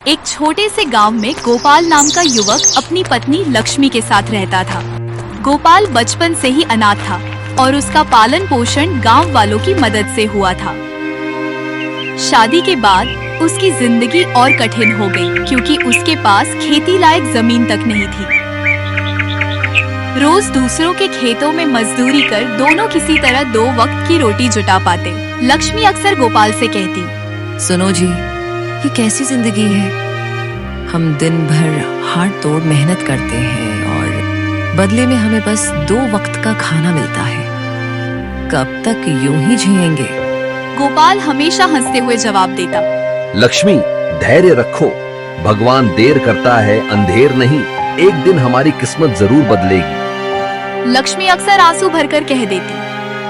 एक छोटे से गांव में गोपाल नाम का युवक अपनी पत्नी लक्ष्मी के साथ रहता था। गोपाल बचपन से ही अनाथ था और उसका पालन पोषण गांव वालों की मदद से हुआ था। शादी के बाद उसकी जिंदगी और कठिन हो गई क्योंकि उसके पास खेती लायक जमीन तक नहीं थी। रोज दूसरों के खेतों में मजदूरी कर दोनों किसी तरह 2 वक्त की रोटी जुटा पाते। लक्ष्मी अक्सर गोपाल से कहती, सुनो जी, ये कैसी जिंदगी है। हम दिन भर हाथ तोड़ मेहनत करते हैं और बदले में हमें बस 2 वक्त का खाना मिलता है। कब तक यूं ही जिएंगे? गोपाल हमेशा हंसते हुए जवाब देता, लक्ष्मी, धैर्य रखो। भगवान देर करता है, अंधेर नहीं। एक दिन हमारी किस्मत जरूर बदलेगी। लक्ष्मी अक्सर आंसू भरकर कह देती,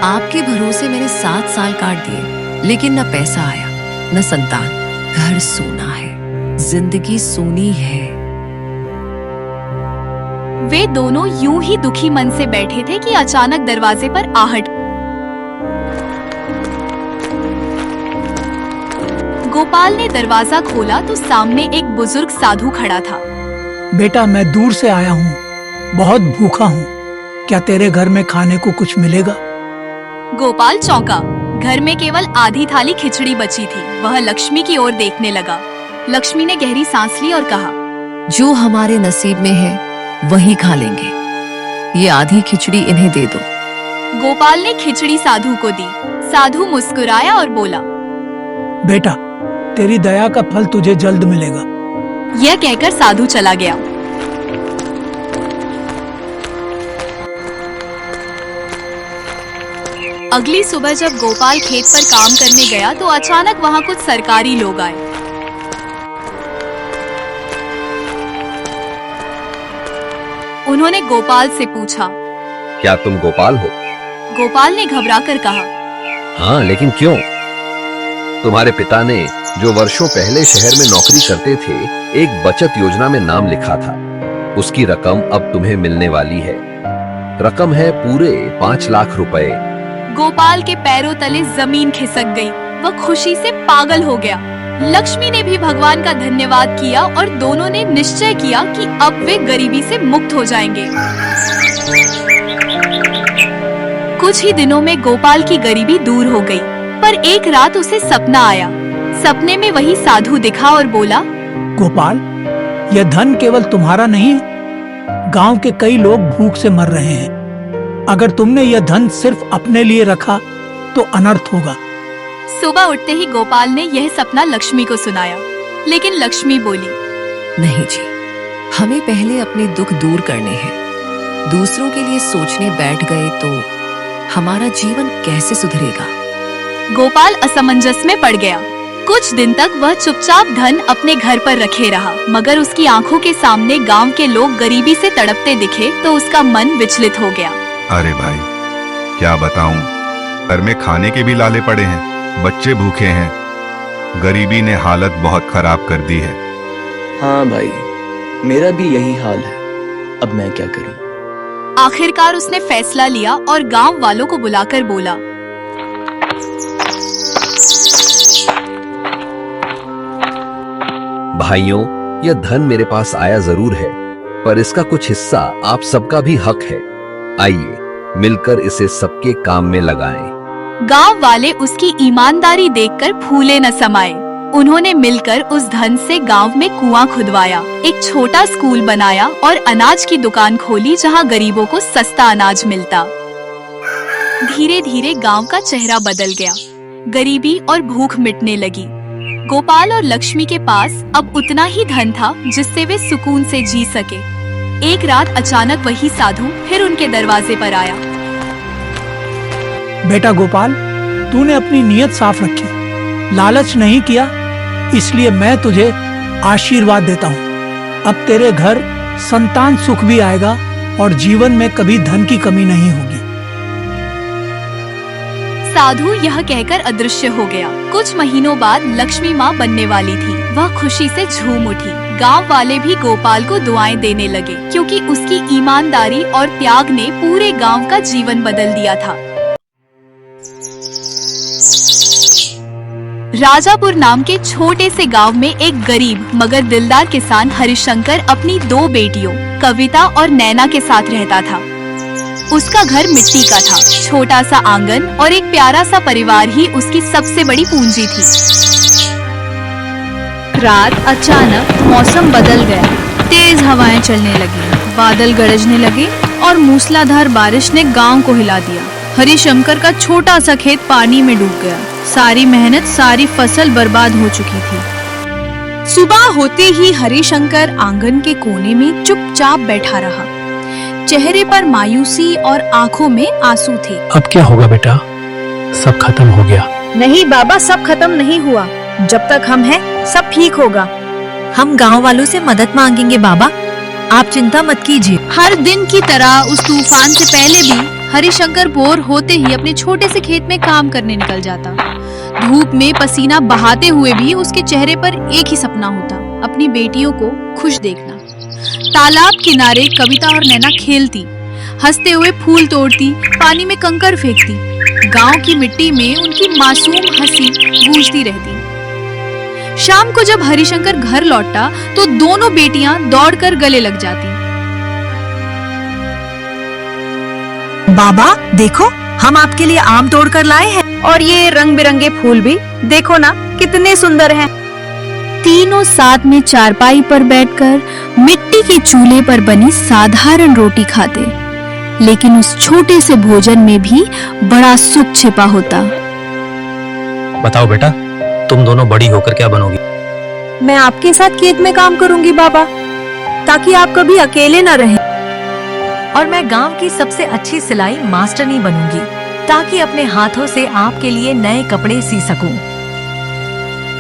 आपके भरोसे मैंने 7 साल काट दिए, लेकिन न पैसा आया न संतान। घर सूना है, जिंदगी सूनी है। वे दोनों यूं ही दुखी मन से बैठे थे कि अचानक दरवाजे पर आहट। गोपाल ने दरवाजा खोला तो सामने एक बुजुर्ग साधु खड़ा था। बेटा, मैं दूर से आया हूँ, बहुत भूखा हूँ। क्या तेरे घर में खाने को कुछ मिलेगा? गोपाल चौंका। घर में केवल आधी थाली खिचड़ी बची थी। वह लक्ष्मी की ओर देखने लगा। लक्ष्मी ने गहरी सांस ली और कहा, जो हमारे नसीब में है वही खा लेंगे। ये आधी खिचड़ी इन्हें दे दो। गोपाल ने खिचड़ी साधु को दी। साधु मुस्कुराया और बोला, बेटा, तेरी दया का फल तुझे जल्द मिलेगा। यह कहकर साधु चला गया। अगली सुबह जब गोपाल खेत पर काम करने गया तो अचानक वहां कुछ सरकारी लोग आए। उन्होंने गोपाल से पूछा, क्या तुम गोपाल हो? गोपाल ने घबराकर कहा, हाँ, लेकिन क्यों? तुम्हारे पिता ने, जो वर्षों पहले शहर में नौकरी करते थे, एक बचत योजना में नाम लिखा था। उसकी रकम अब तुम्हें मिलने वाली है। रकम है पूरे 5 लाख रुपए। गोपाल के पैरों तले जमीन खिसक गई। वह खुशी से पागल हो गया। लक्ष्मी ने भी भगवान का धन्यवाद किया और दोनों ने निश्चय किया कि अब वे गरीबी से मुक्त हो जाएंगे। कुछ ही दिनों में गोपाल की गरीबी दूर हो गई, पर एक रात उसे सपना आया। सपने में वही साधु दिखा और बोला, गोपाल, यह धन केवल तुम्हारा नहीं, गांव के कई लोग भूख से मर रहे हैं। अगर तुमने यह धन सिर्फ अपने लिए रखा तो अनर्थ होगा। सुबह उठते ही गोपाल ने यह सपना लक्ष्मी को सुनाया, लेकिन लक्ष्मी बोली, नहीं जी, हमें पहले अपने दुख दूर करने हैं। दूसरों के लिए सोचने बैठ गए तो हमारा जीवन कैसे सुधरेगा? गोपाल असमंजस में पड़ गया। कुछ दिन तक वह चुपचाप धन अपने घर पर रखे रहा, मगर उसकी आंखों के सामने गांव के लोग गरीबी से तड़पते दिखे तो उसका मन विचलित हो गया। अरे भाई, क्या बताऊं, घर में खाने के भी लाले पड़े हैं, बच्चे भूखे हैं। गरीबी ने हालत बहुत खराब कर दी है। हाँ भाई, मेरा भी यही हाल है। अब मैं क्या करूं? आखिरकार उसने फैसला लिया और गांव वालों को बुलाकर बोला, भाइयों, यह धन मेरे पास आया जरूर है, पर इसका कुछ हिस्सा आप सबका भी हक है। आइए मिलकर इसे सबके काम में लगाएं। गांव वाले उसकी ईमानदारी देखकर फूले न समाये। उन्होंने मिलकर उस धन से गांव में कुआं खुदवाया, एक छोटा स्कूल बनाया और अनाज की दुकान खोली जहां गरीबों को सस्ता अनाज मिलता। धीरे धीरे गांव का चेहरा बदल गया। गरीबी और भूख मिटने लगी। गोपाल और लक्ष्मी के पास अब उतना ही धन था जिससे वे सुकून से जी सके। एक रात अचानक वही साधु फिर उनके दरवाजे पर आया। बेटा गोपाल, तूने अपनी नीयत साफ रखी, लालच नहीं किया, इसलिए मैं तुझे आशीर्वाद देता हूँ। अब तेरे घर संतान सुख भी आएगा और जीवन में कभी धन की कमी नहीं होगी। साधु यह कहकर अदृश्य हो गया। कुछ महीनों बाद लक्ष्मी माँ बनने वाली थी। वह खुशी से झूम उठी। गांव वाले भी गोपाल को दुआएं देने लगे, क्योंकि उसकी ईमानदारी और त्याग ने पूरे गांव का जीवन बदल दिया था। राजापुर नाम के छोटे से गांव में एक गरीब मगर दिलदार किसान हरिशंकर अपनी 2 बेटियों कविता और नैना के साथ रहता था। उसका घर मिट्टी का था, छोटा सा आंगन और एक प्यारा सा परिवार ही उसकी सबसे बड़ी पूंजी थी। रात अचानक मौसम बदल गया, तेज हवाएं चलने लगी, बादल गरजने लगे और मूसलाधार बारिश ने गांव को हिला दिया। हरिशंकर का छोटा सा खेत पानी में डूब गया। सारी मेहनत, सारी फसल बर्बाद हो चुकी थी। सुबह होते ही हरिशंकर आंगन के कोने में चुपचाप बैठा रहा। चेहरे पर मायूसी और आंखों में आंसू थे। अब क्या होगा बेटा? सब खत्म हो गया। नहीं बाबा, सब खत्म नहीं हुआ। जब तक हम हैं, सब ठीक होगा। हम गांव वालों से मदद मांगेंगे बाबा, आप चिंता मत कीजिए। हर दिन की तरह उस तूफान से पहले भी हरिशंकर बोर होते ही अपने छोटे से खेत में काम करने निकल जाता। धूप में पसीना बहाते हुए भी उसके चेहरे पर एक ही सपना होता, अपनी बेटियों को खुश देखना। तालाब किनारे कविता और नैना खेलती, हंसते हुए फूल तोड़ती, पानी में कंकर फेंकती। गांव की मिट्टी में उनकी मासूम हंसी गूंजती रहती। शाम को जब हरिशंकर घर लौटा तो दोनों बेटियां दौड़कर गले लग जाती। बाबा देखो, हम आपके लिए आम तोड़ कर लाए हैं। और ये रंग बिरंगे फूल भी देखो ना, कितने सुंदर हैं। तीनों साथ में चारपाई पर बैठकर मिट्टी के चूल्हे पर बनी साधारण रोटी खाते, लेकिन उस छोटे से भोजन में भी बड़ा सुख छिपा होता। बताओ बेटा, तुम दोनों बड़ी होकर क्या बनोगी? मैं आपके साथ खेत में काम करूंगी बाबा, ताकि आप कभी अकेले न रहें। और मैं गांव की सबसे अच्छी सिलाई मास्टरनी बनूंगी, ताकि अपने हाथों से आपके लिए नए कपड़े सी सकूं।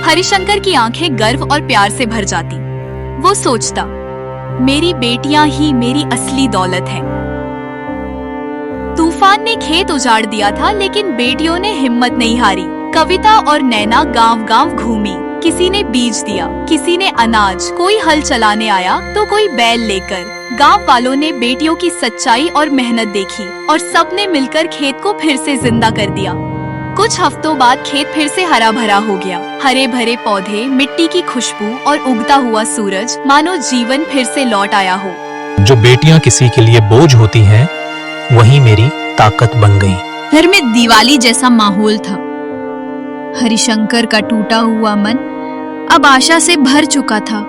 हरिशंकर की आंखें गर्व और प्यार से भर जाती। वो सोचता, मेरी बेटियां ही मेरी असली दौलत हैं। तूफान ने खेत उजाड़ दिया था, लेकिन बेटियों ने हिम्मत नहीं हारी। कविता और नैना गांव-गांव घूमी, किसी ने बीज दिया, किसी ने अनाज, कोई हल चलाने आया तो कोई बैल लेकर। गांव वालों ने बेटियों की सच्चाई और मेहनत देखी और सबने मिलकर खेत को फिर से जिंदा कर दिया। कुछ हफ्तों बाद खेत फिर से हरा भरा हो गया। हरे भरे पौधे, मिट्टी की खुशबू और उगता हुआ सूरज, मानो जीवन फिर से लौट आया हो। जो बेटियां किसी के लिए बोझ होती हैं, वही मेरी ताकत बन गई। घर में दिवाली जैसा माहौल था। हरिशंकर का टूटा हुआ मन अब आशा से भर चुका था।